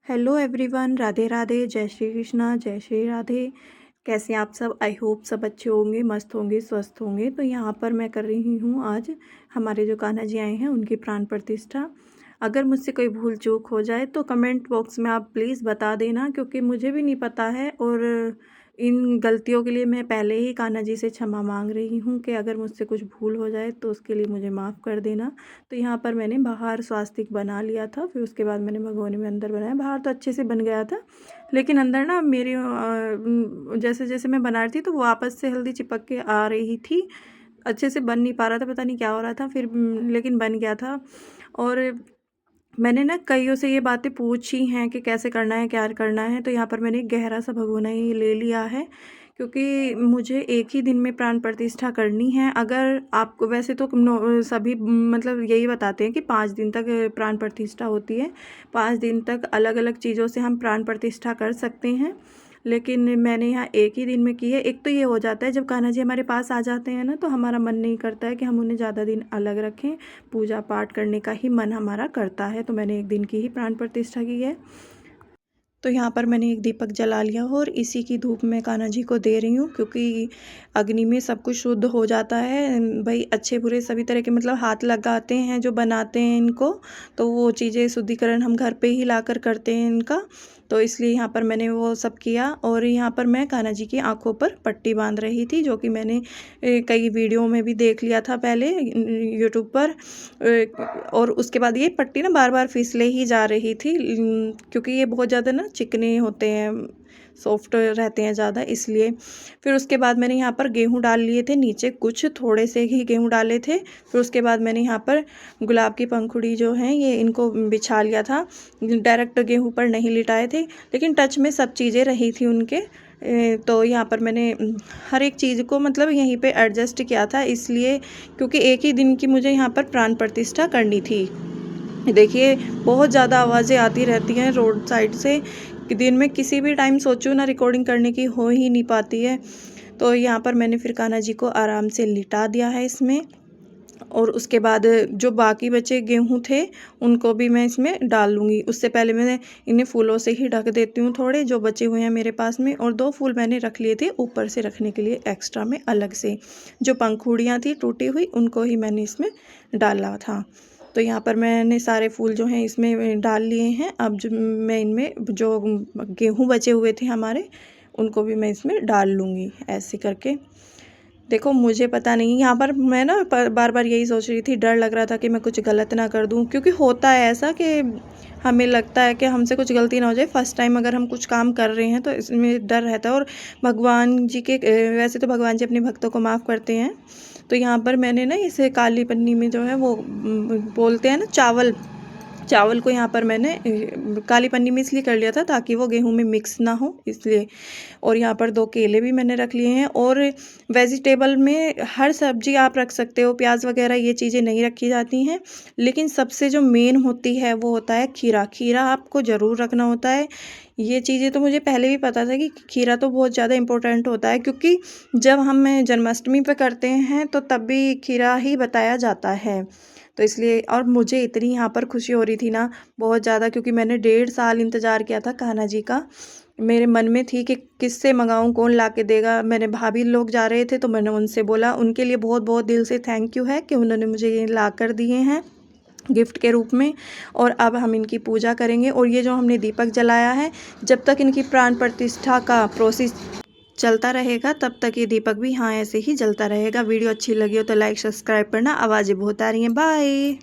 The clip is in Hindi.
हेलो एवरीवन, राधे राधे, जय श्री कृष्णा, जय श्री राधे। कैसे हैं आप सब? आई होप सब अच्छे होंगे, मस्त होंगे, स्वस्थ होंगे। तो यहाँ पर मैं कर रही हूँ आज हमारे जो कान्हा जी आए हैं उनकी प्राण प्रतिष्ठा। अगर मुझसे कोई भूल चूक हो जाए तो कमेंट बॉक्स में आप प्लीज़ बता देना, क्योंकि मुझे भी नहीं पता है। और इन गलतियों के लिए मैं पहले ही कान्हा जी से क्षमा मांग रही हूँ कि अगर मुझसे कुछ भूल हो जाए तो उसके लिए मुझे माफ़ कर देना। तो यहाँ पर मैंने बाहर स्वास्तिक बना लिया था, फिर उसके बाद मैंने भगोने में अंदर बनाया। बाहर तो अच्छे से बन गया था, लेकिन अंदर ना मेरी जैसे जैसे मैं बना रही थी तो वो आपस से हल्दी चिपक के आ रही थी। अच्छे से बन नहीं पा रहा था, पता नहीं क्या हो रहा था। फिर लेकिन बन गया था। और मैंने ना कईयों से ये बातें पूछी हैं कि कैसे करना है, क्या करना है। तो यहाँ पर मैंने एक गहरा सा भगोना ही ले लिया है, क्योंकि मुझे एक ही दिन में प्राण प्रतिष्ठा करनी है। अगर आपको वैसे तो सभी मतलब यही बताते हैं कि 5 दिन तक प्राण प्रतिष्ठा होती है। 5 दिन तक अलग अलग चीज़ों से हम प्राण प्रतिष्ठा कर सकते हैं, लेकिन मैंने यहाँ एक ही दिन में की है। एक तो ये हो जाता है जब कान्हा जी हमारे पास आ जाते हैं ना, तो हमारा मन नहीं करता है कि हम उन्हें ज़्यादा दिन अलग रखें। पूजा पाठ करने का ही मन हमारा करता है। तो मैंने एक दिन की ही प्राण प्रतिष्ठा की है। तो यहाँ पर मैंने एक दीपक जला लिया हो और इसी की धूप मैं कान्हा जी को दे रही हूँ, क्योंकि अग्नि में सब कुछ शुद्ध हो जाता है भाई। अच्छे बुरे सभी तरह के मतलब हाथ लगाते हैं जो बनाते हैं इनको, तो वो चीज़ें शुद्धिकरण हम घर पे ही लाकर करते हैं इनका। तो इसलिए यहाँ पर मैंने वो सब किया। और यहाँ पर मैं कान्हा जी की आंखों पर पट्टी बांध रही थी, जो कि मैंने कई वीडियो में भी देख लिया था पहले यूट्यूब पर। और उसके बाद ये पट्टी ना बार बार फिसले ही जा रही थी, क्योंकि ये बहुत ज़्यादा ना चिकने होते हैं, सॉफ्ट रहते हैं ज़्यादा, इसलिए। फिर उसके बाद मैंने यहाँ पर गेहूँ डाल लिए थे नीचे, कुछ थोड़े से ही गेहूँ डाले थे। फिर उसके बाद मैंने यहाँ पर गुलाब की पंखुड़ी जो हैं ये इनको बिछा लिया था। डायरेक्ट गेहूँ पर नहीं लिटाए थे, लेकिन टच में सब चीज़ें रही थी उनके। तो यहाँ पर मैंने हर एक चीज़ को मतलब यहीं पे एडजस्ट किया था, इसलिए क्योंकि एक ही दिन की मुझे यहाँ पर प्राण प्रतिष्ठा करनी थी। देखिए बहुत ज़्यादा आवाज़ें आती रहती हैं रोड साइड से, कि दिन में किसी भी टाइम सोचो ना रिकॉर्डिंग करने की हो ही नहीं पाती है। तो यहाँ पर मैंने फिर कान्हा जी को आराम से लिटा दिया है इसमें। और उसके बाद जो बाकी बचे गेहूँ थे उनको भी मैं इसमें डाल लूँगी। उससे पहले मैं इन्हें फूलों से ही ढक देती हूँ, थोड़े जो बचे हुए हैं मेरे पास में। और 2 फूल मैंने रख लिए थे ऊपर से रखने के लिए एक्स्ट्रा में अलग से। जो पंखुड़ियाँ थी टूटी हुई उनको ही मैंने इसमें डाला था। तो यहाँ पर मैंने सारे फूल जो हैं इसमें डाल लिए हैं। अब जो मैं इनमें जो गेहूँ बचे हुए थे हमारे उनको भी मैं इसमें डाल लूँगी ऐसे करके। देखो मुझे पता नहीं, यहाँ पर मैं ना बार बार यही सोच रही थी, डर लग रहा था कि मैं कुछ गलत ना कर दूँ, क्योंकि होता है ऐसा कि हमें लगता है कि हमसे कुछ गलती ना हो जाए। फर्स्ट टाइम अगर हम कुछ काम कर रहे हैं तो इसमें डर रहता है। और भगवान जी के वैसे तो भगवान जी अपने भक्तों को माफ़ करते हैं। तो यहाँ पर मैंने ना इसे काली पन्नी में जो है वो बोलते हैं ना चावल को यहाँ पर मैंने काली पन्नी में इसलिए कर लिया था ताकि वो गेहूं में मिक्स ना हो, इसलिए। और यहाँ पर 2 केले भी मैंने रख लिए हैं। और वेजिटेबल में हर सब्जी आप रख सकते हो, प्याज वगैरह ये चीज़ें नहीं रखी जाती हैं। लेकिन सबसे जो मेन होती है वो होता है खीरा। खीरा आपको ज़रूर रखना होता है। ये चीज़ें तो मुझे पहले भी पता था कि खीरा तो बहुत ज़्यादा इम्पोर्टेंट होता है, क्योंकि जब हम जन्माष्टमी पे करते हैं तो तब भी खीरा ही बताया जाता है। तो इसलिए, और मुझे इतनी यहाँ पर खुशी हो रही थी ना बहुत ज़्यादा, क्योंकि मैंने 1.5 साल इंतज़ार किया था कान्हा जी का। मेरे मन में थी कि किससे मंगाऊँ, कौन ला के देगा। मेरे भाभी लोग जा रहे थे तो मैंने उनसे बोला। उनके लिए बहुत बहुत दिल से थैंक यू है कि उन्होंने मुझे ये ला कर दिए हैं गिफ्ट के रूप में। और अब हम इनकी पूजा करेंगे। और ये जो हमने दीपक जलाया है, जब तक इनकी प्राण प्रतिष्ठा का प्रोसेस चलता रहेगा तब तक ये दीपक भी हाँ ऐसे ही जलता रहेगा। वीडियो अच्छी लगी हो तो लाइक सब्सक्राइब करना। आवाज़ें बहुत आ रही हैं, बाय।